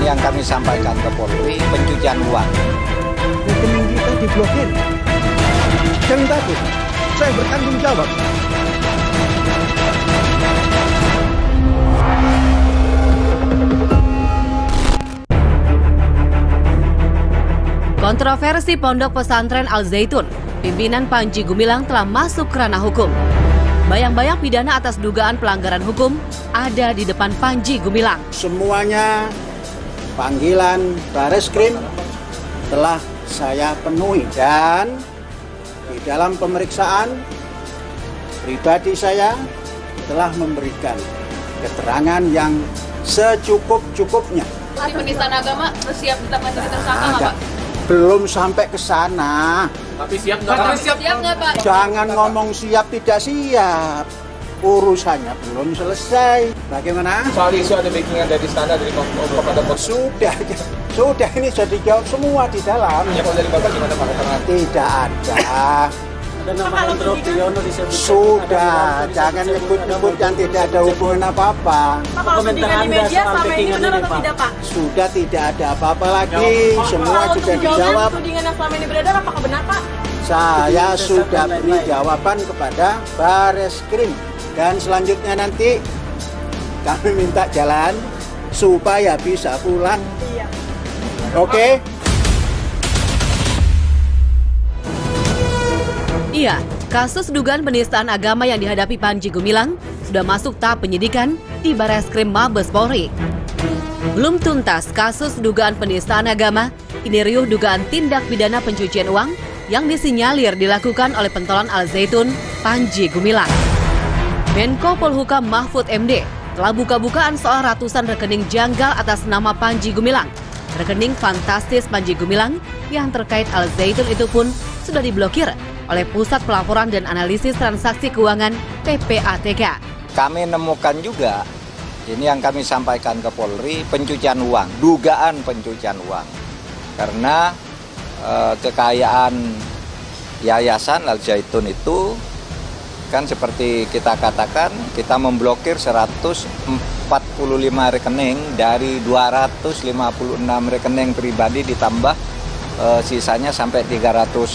yang kami sampaikan ke Polri, pencucian uang. Rekening kita diblokir. Jangan takut, saya bertanggung jawab. Kontroversi Pondok Pesantren Al Zaitun, pimpinan Panji Gumilang telah masuk ke ranah hukum. Bayang-bayang pidana atas dugaan pelanggaran hukum ada di depan Panji Gumilang. Semuanya panggilan Bareskrim telah saya penuhi dan di dalam pemeriksaan pribadi saya telah memberikan keterangan yang secukup-cukupnya. Penistaan agama siap ditetapkan sebagai tersangka nggak, Pak? Belum sampai ke sana. Tapi siap nggak, Pak? Siap nggak, Pak? Jangan ngomong siap tidak siap. Urusannya belum selesai. Bagaimana? Soal isu ada backingan dari istana dari Bapak. Sudah ini sudah dijawab semua di dalam. Ya, kalau dari Bapak gimana, Pak? Tidak ada. Sudah, jangan nyebut-nyebut yang tidak ada hubungan apa-apa. Pak, kalau tudingan di media selama ini benar atau tidak, Pak? Sudah tidak ada apa-apa lagi. Semua sudah dijawab. Tudingan yang selama ini beredar apakah benar, Pak? Saya sudah beri jawaban kepada Bareskrim. Dan selanjutnya nanti kami minta jalan supaya bisa pulang. Iya. Oke? Iya, kasus dugaan penistaan agama yang dihadapi Panji Gumilang sudah masuk tahap penyidikan di Bareskrim Mabes Polri. Belum tuntas kasus dugaan penistaan agama, ini riuh dugaan tindak pidana pencucian uang yang disinyalir dilakukan oleh pentolan Al Zaitun, Panji Gumilang. Menko Polhukam Mahfud MD telah buka-bukaan soal ratusan rekening janggal atas nama Panji Gumilang. Rekening fantastis Panji Gumilang yang terkait Al Zaitun itu pun sudah diblokir oleh Pusat Pelaporan dan Analisis Transaksi Keuangan PPATK. Kami nemukan juga, ini yang kami sampaikan ke Polri, pencucian uang, dugaan pencucian uang. Karena kekayaan Yayasan Al Zaitun itu kan seperti kita katakan, kita memblokir 145 rekening dari 256 rekening pribadi ditambah sisanya sampai 367,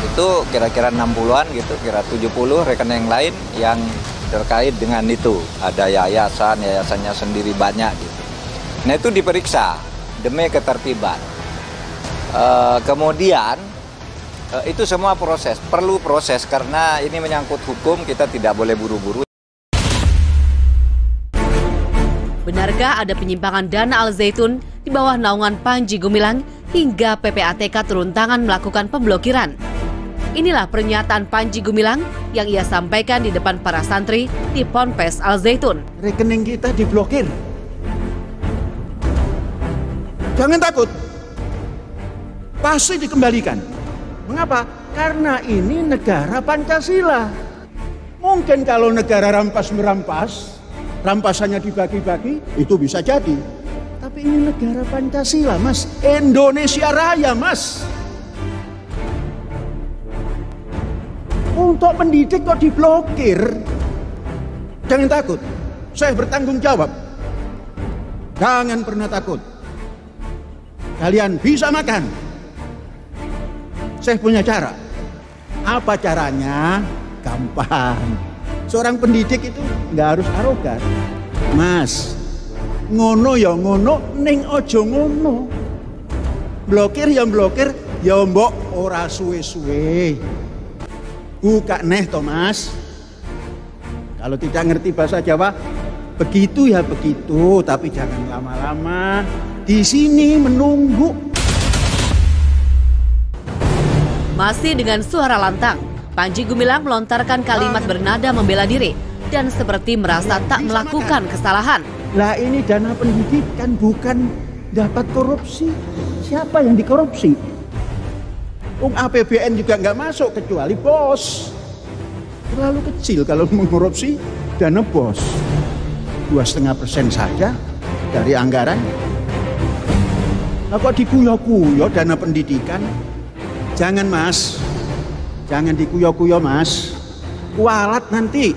itu kira-kira 60-an gitu, kira 70 rekening lain yang terkait dengan itu. Ada yayasannya sendiri banyak gitu. Nah itu diperiksa demi ketertiban. Kemudian itu semua perlu proses karena ini menyangkut hukum, kita tidak boleh buru-buru. Benarkah ada penyimpangan dana Al Zaitun di bawah naungan Panji Gumilang hingga PPATK turun tangan melakukan pemblokiran? Inilah pernyataan Panji Gumilang yang ia sampaikan di depan para santri di Ponpes Al Zaitun. Rekening kita diblokir. Jangan takut. Pasti dikembalikan. Mengapa? Karena ini negara Pancasila. Mungkin kalau negara rampas-merampas, rampasannya dibagi-bagi, itu bisa jadi. Tapi ini negara Pancasila, Mas. Indonesia Raya, Mas. Untuk pendidik kok diblokir? Jangan takut. Saya bertanggung jawab. Jangan pernah takut. Kalian bisa makan. Saya punya cara. Apa caranya? Gampang. Seorang pendidik itu nggak harus arogan. Mas, ngono ya ngono, ning ojo ngono. Blokir ya blokir, ya mbok ora suwe-suwe. Buka neh toh Mas. Kalau tidak ngerti bahasa Jawa, begitu ya begitu, tapi jangan lama-lama. Di sini menunggu. Masih dengan suara lantang, Panji Gumilang melontarkan kalimat bernada membela diri dan seperti merasa tak melakukan kesalahan. Lah ini dana pendidikan bukan dapat korupsi. Siapa yang dikorupsi? APBN juga nggak masuk kecuali bos. Terlalu kecil kalau mengkorupsi dana bos. 2,5% saja dari anggaran. Nah kok dikuyo-kuyo dana pendidikan? Jangan Mas. Jangan dikuyo-kuyo Mas, kualat nanti.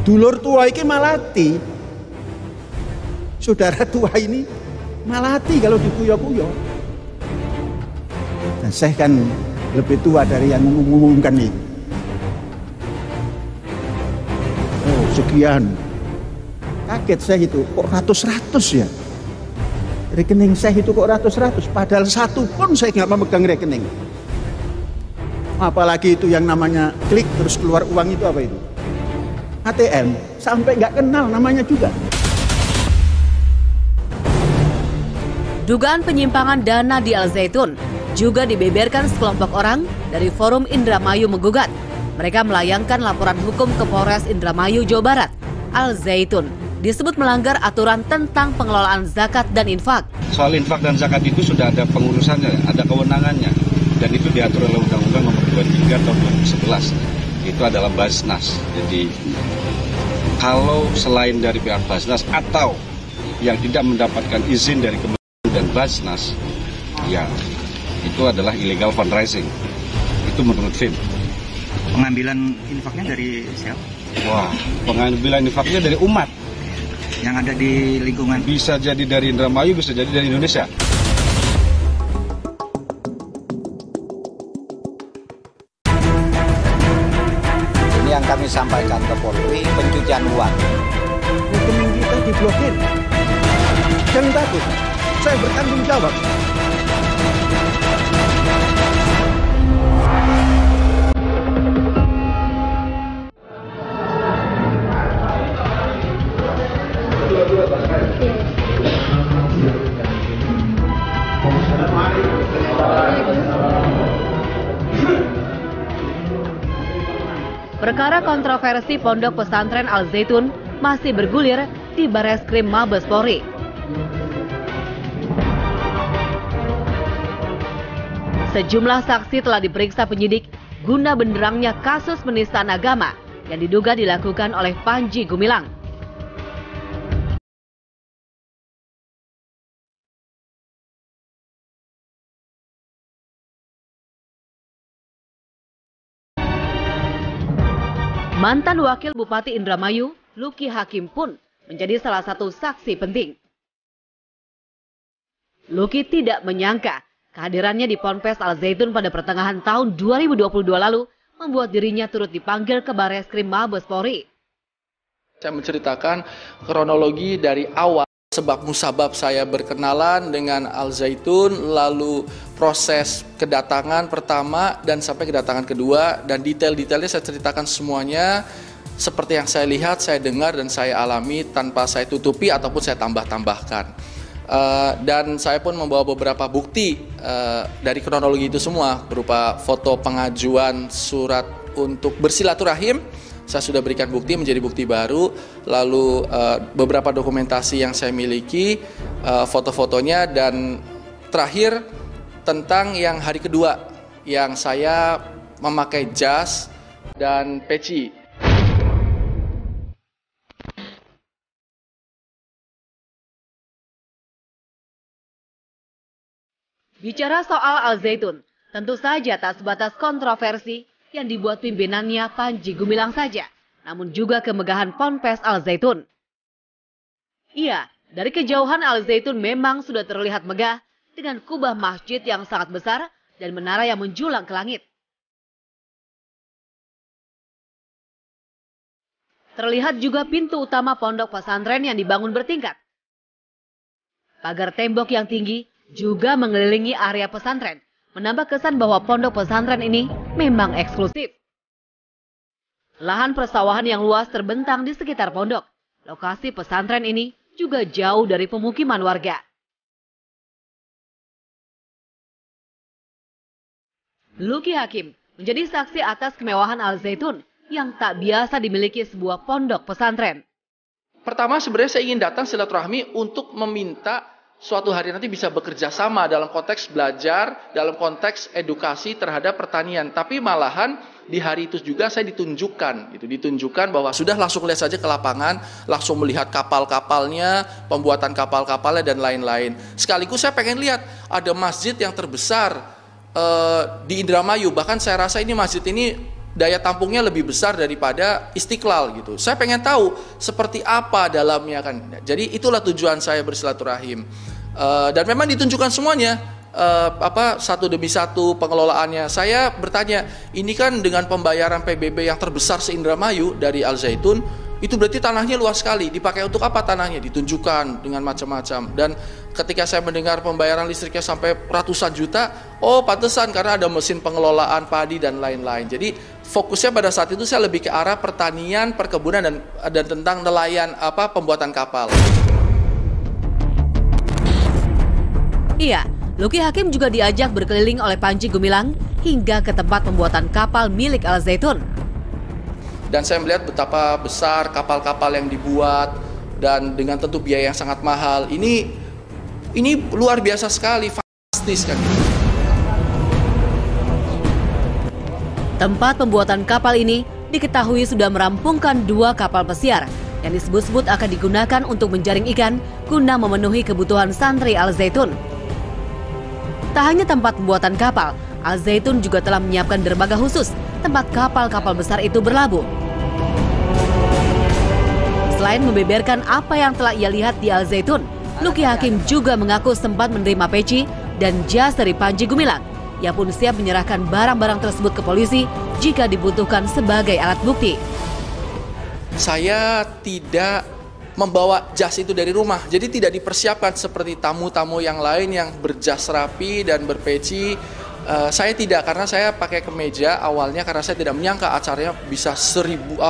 Dulur tua ini malati. Saudara tua ini malati kalau dikuyo-kuyo. Dan saya kan lebih tua dari yang mengumumkan ini. Oh, sekian. Kaget saya itu, kok ratus-ratus ya? Rekening saya itu kok ratus-ratus, padahal satu pun saya nggak memegang rekening. Apalagi itu yang namanya klik terus keluar uang itu apa itu? ATM, sampai nggak kenal namanya juga. Dugaan penyimpangan dana di Al Zaitun juga dibeberkan sekelompok orang dari Forum Indramayu Menggugat. Mereka melayangkan laporan hukum ke Polres Indramayu, Jawa Barat. Al Zaitun disebut melanggar aturan tentang pengelolaan zakat dan infak. Soal infak dan zakat itu sudah ada pengurusannya, ada kewenangannya. Dan itu diatur oleh Undang-Undang Nomor 23 tahun 2011. Itu adalah Basnas. Jadi kalau selain dari pihak Basnas atau yang tidak mendapatkan izin dari Kementerian dan Basnas, ya itu adalah illegal fundraising. Itu menurut FIM. Pengambilan infaknya dari siapa? Wah, pengambilan infaknya dari umat. Yang ada di lingkungan. Bisa jadi dari Indramayu, bisa jadi dari Indonesia. Ini yang kami sampaikan ke Polri, pencucian uang. Rekening kita diblokir. Jangan takut, saya bertanggung jawab. Perkara kontroversi Pondok Pesantren Al Zaitun masih bergulir di Bareskrim Mabes Polri. Sejumlah saksi telah diperiksa penyidik guna benderangnya kasus penistaan agama yang diduga dilakukan oleh Panji Gumilang. Mantan Wakil Bupati Indramayu, Luki Hakim pun menjadi salah satu saksi penting. Luki tidak menyangka kehadirannya di Ponpes Al Zaitun pada pertengahan tahun 2022 lalu membuat dirinya turut dipanggil ke Bareskrim Mabes Polri. Saya menceritakan kronologi dari awal sebab musabab saya berkenalan dengan Al Zaitun, lalu proses kedatangan pertama dan sampai kedatangan kedua, dan detail-detailnya saya ceritakan semuanya seperti yang saya lihat, saya dengar dan saya alami tanpa saya tutupi ataupun saya tambah-tambahkan. Dan saya pun membawa beberapa bukti dari kronologi itu semua berupa foto pengajuan surat untuk bersilaturahim. Saya sudah berikan bukti menjadi bukti baru, lalu beberapa dokumentasi yang saya miliki, foto-fotonya, dan terakhir tentang yang hari kedua yang saya memakai jas dan peci. Bicara soal Al Zaitun, tentu saja tak sebatas kontroversi yang dibuat pimpinannya Panji Gumilang saja, namun juga kemegahan Ponpes Al Zaitun. Iya, dari kejauhan Al Zaitun memang sudah terlihat megah dengan kubah masjid yang sangat besar dan menara yang menjulang ke langit. Terlihat juga pintu utama pondok pesantren yang dibangun bertingkat. Pagar tembok yang tinggi juga mengelilingi area pesantren, menambah kesan bahwa pondok pesantren ini memang eksklusif. Lahan persawahan yang luas terbentang di sekitar pondok. Lokasi pesantren ini juga jauh dari pemukiman warga. Luki Hakim menjadi saksi atas kemewahan Al Zaitun yang tak biasa dimiliki sebuah pondok pesantren. Pertama, sebenarnya saya ingin datang silaturahmi untuk meminta suatu hari nanti bisa bekerja sama dalam konteks belajar, dalam konteks edukasi terhadap pertanian. Tapi malahan di hari itu juga saya ditunjukkan bahwa sudah langsung lihat saja ke lapangan, langsung melihat kapal-kapalnya, pembuatan kapal-kapalnya dan lain-lain. Sekaligus saya pengen lihat ada masjid yang terbesar di Indramayu. Bahkan saya rasa ini masjid ini daya tampungnya lebih besar daripada Istiqlal gitu. Saya pengen tahu seperti apa dalamnya kan. Jadi itulah tujuan saya bersilaturahim. Dan memang ditunjukkan semuanya satu demi satu pengelolaannya. Saya bertanya, ini kan dengan pembayaran PBB yang terbesar se-Indramayu dari Al Zaitun, itu berarti tanahnya luas sekali. Dipakai untuk apa tanahnya? Ditunjukkan dengan macam-macam. Dan ketika saya mendengar pembayaran listriknya sampai ratusan juta, oh pantesan karena ada mesin pengelolaan padi dan lain-lain. Jadi fokusnya pada saat itu saya lebih ke arah pertanian, perkebunan dan tentang nelayan pembuatan kapal. Iya, Luki Hakim juga diajak berkeliling oleh Panji Gumilang hingga ke tempat pembuatan kapal milik Al Zaitun. Dan saya melihat betapa besar kapal-kapal yang dibuat dan dengan tentu biaya yang sangat mahal. Ini luar biasa sekali, fantastis kan. Tempat pembuatan kapal ini diketahui sudah merampungkan 2 kapal pesiar yang disebut-sebut akan digunakan untuk menjaring ikan guna memenuhi kebutuhan santri Al Zaitun. Tak hanya tempat pembuatan kapal, Al Zaitun juga telah menyiapkan dermaga khusus tempat kapal-kapal besar itu berlabuh. Selain membeberkan apa yang telah ia lihat di Al Zaitun, Luki Hakim juga mengaku sempat menerima peci dan jas dari Panji Gumilang. Ia pun siap menyerahkan barang-barang tersebut ke polisi jika dibutuhkan sebagai alat bukti. Saya tidak membawa jas itu dari rumah, jadi tidak dipersiapkan seperti tamu-tamu yang lain yang berjas rapi dan berpeci. Saya tidak, karena saya pakai kemeja awalnya karena saya tidak menyangka acaranya bisa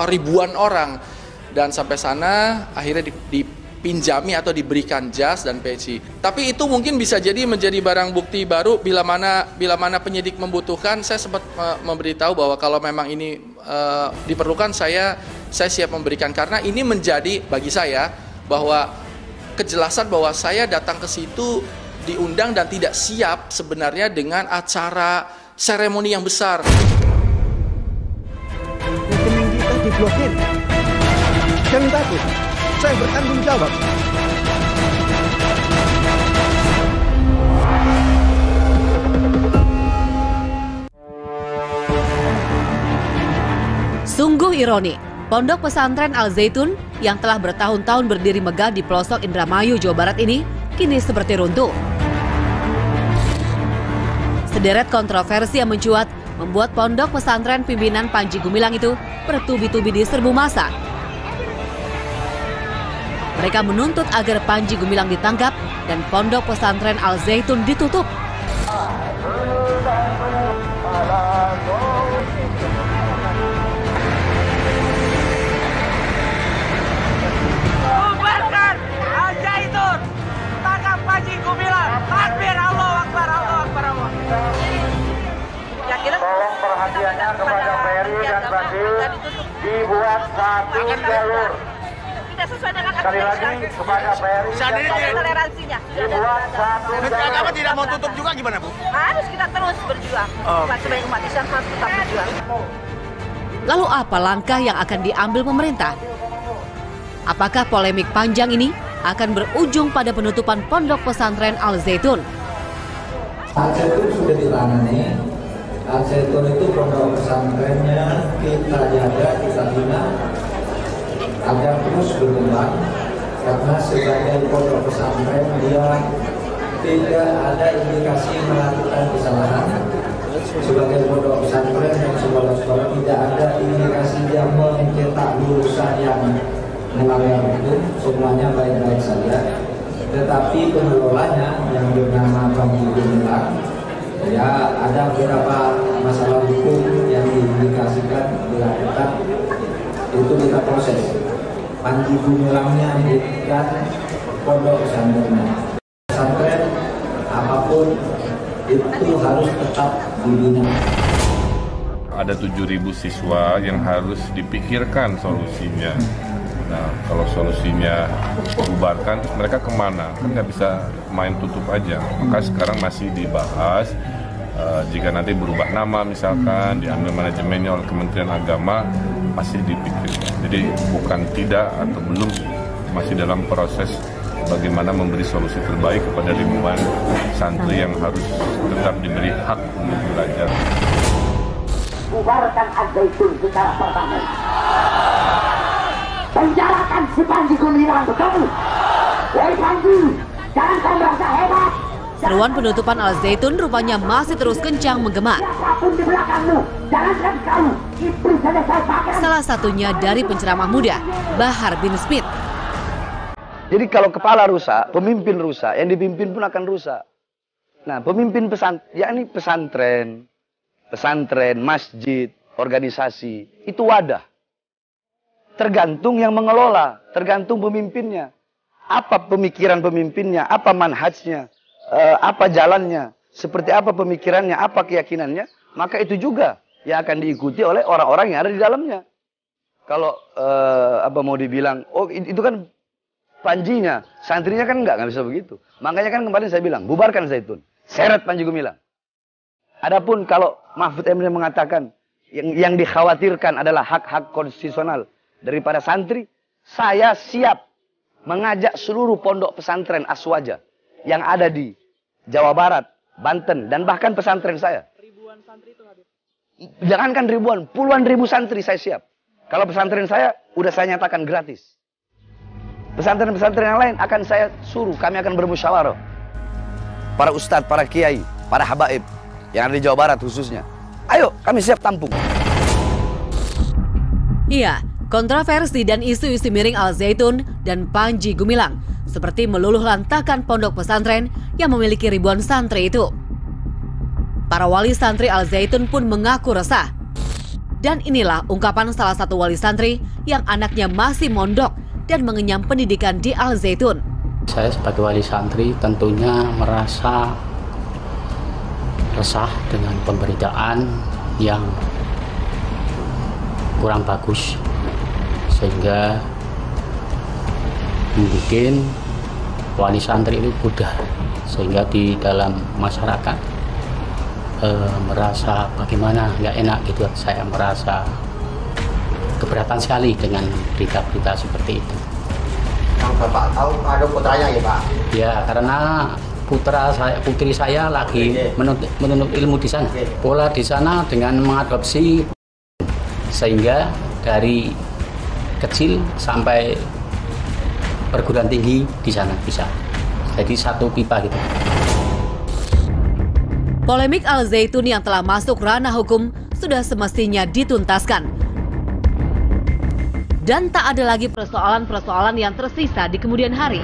ribuan orang. Dan sampai sana akhirnya dipinjami atau diberikan jas dan peci. Tapi itu mungkin bisa jadi menjadi barang bukti baru bila mana penyidik membutuhkan. Saya sempat memberitahu bahwa kalau memang ini diperlukan saya siap memberikan, karena ini menjadi bagi saya bahwa kejelasan bahwa saya datang ke situ diundang dan tidak siap sebenarnya dengan acara seremoni yang besar. Rekening kita diblokir. Jangan takut, saya bertanggung jawab. Sungguh ironi, Pondok Pesantren Al Zaitun yang telah bertahun-tahun berdiri megah di pelosok Indramayu, Jawa Barat ini kini seperti runtuh. Sederet kontroversi yang mencuat membuat Pondok Pesantren pimpinan Panji Gumilang itu bertubi-tubi diserbu massa. Mereka menuntut agar Panji Gumilang ditangkap dan Pondok Pesantren Al Zaitun ditutup. Bubarkan Al Zaitun, tangkap Panji Gumilang. Takbir, Allahu Akbar, Allahu Akbar, Allahu Akbar. Tolong perhatiannya kepada Ferry dan Basil, dibuat satu jalur. Sekali lagi kepada Ferry dan Basil, toleransinya. dibuat satu jalur. Agama tidak mau tutup juga gimana, Bu? Harus kita terus berjuang. Sebagai umat Islam harus tetap berjuang. Lalu apa langkah yang akan diambil pemerintah? Apakah polemik panjang ini akan berujung pada penutupan Pondok Pesantren Al Zaitun? Al Zaitun sudah ditangani. Al Zaitun itu pondok pesantrennya kita jaga, kita bina agar terus berkembang, karena sebagai pondok pesantren dia tidak ada indikasi melakukan kesalahan. Sebagai pondok pesantren dan sekolah-sekolah tidak ada indikasi dia mencetak lulusan yang melanggar hukum, semuanya baik-baik saja. Tetapi pengelolanya yang bernama Panji Gumilang, ya ada beberapa masalah hukum yang diindikasikan dilakukan, itu kita proses. Panji Gumilangnya bukan pondok pesantrennya. Pesantren apapun itu harus tetap dibina. Ada 7.000 siswa yang harus dipikirkan solusinya. Nah, kalau solusinya bubarkan, mereka kemana? Kan nggak bisa main tutup aja. Maka sekarang masih dibahas. Jika nanti berubah nama misalkan, diambil manajemennya oleh Kementerian Agama, masih dipikirkan. Jadi bukan tidak atau belum, masih dalam proses bagaimana memberi solusi terbaik kepada ribuan santri yang harus tetap diberi hak untuk belajar. bubarkan Al-Zaitun secara permanen. Penjarakan si Panji Gumilang, betul. Woi Panji, jangan kau merasa hebat. Seruan penutupan Al-Zaitun rupanya masih terus kencang menggema. Siapapun di belakangmu, jangankan kau, iblis saja saya pakai. Salah satunya dari penceramah muda, Bahar bin Smith. Jadi kalau kepala rusak, pemimpin rusak, yang dipimpin pun akan rusak. Nah, pemimpin pesantren, masjid, organisasi, itu wadah. Tergantung yang mengelola, tergantung pemimpinnya. Apa pemikiran pemimpinnya, apa manhajnya, apa jalannya, seperti apa pemikirannya, apa keyakinannya, maka itu juga yang akan diikuti oleh orang-orang yang ada di dalamnya. Kalau mau dibilang, oh itu kan Panjinya, santrinya kan nggak bisa begitu. Makanya kan kemarin saya bilang, bubarkan Zaitun, seret Panji Gumilang. Adapun kalau Mahfud MD mengatakan yang dikhawatirkan adalah hak-hak konstitusional daripada santri, saya siap mengajak seluruh pondok pesantren Aswaja yang ada di Jawa Barat, Banten, dan bahkan pesantren saya. Ribuan santri itu hadir. Jangankan ribuan, puluhan ribu santri saya siap. Kalau pesantren saya, udah saya nyatakan gratis. Pesantren-pesantren yang lain akan saya suruh, kami akan bermusyawarah. Para ustadz, para kiai, para habaib yang ada di Jawa Barat khususnya. Ayo, kami siap tampung. Iya, kontroversi dan isu-isu miring Al-Zaitun dan Panji Gumilang seperti meluluh lantakan pondok pesantren yang memiliki ribuan santri itu. Para wali santri Al-Zaitun pun mengaku resah. Dan inilah ungkapan salah satu wali santri yang anaknya masih mondok dan mengenyam pendidikan di Al-Zaitun. Saya sebagai wali santri tentunya merasa resah dengan pemberitaan yang kurang bagus, sehingga membuat wali santri itu pudar, sehingga di dalam masyarakat merasa bagaimana nggak enak gitu. Saya merasa keberatan sekali dengan berita-berita seperti itu. Yang Bapak tahu ada putranya ya Pak? Ya, karena putri saya lagi menuntut ilmu di sana. Pola di sana dengan mengadopsi, sehingga dari kecil sampai perguruan tinggi di sana bisa. Jadi satu pipa gitu. Polemik Al-Zaitun yang telah masuk ranah hukum sudah semestinya dituntaskan. Dan tak ada lagi persoalan-persoalan yang tersisa di kemudian hari.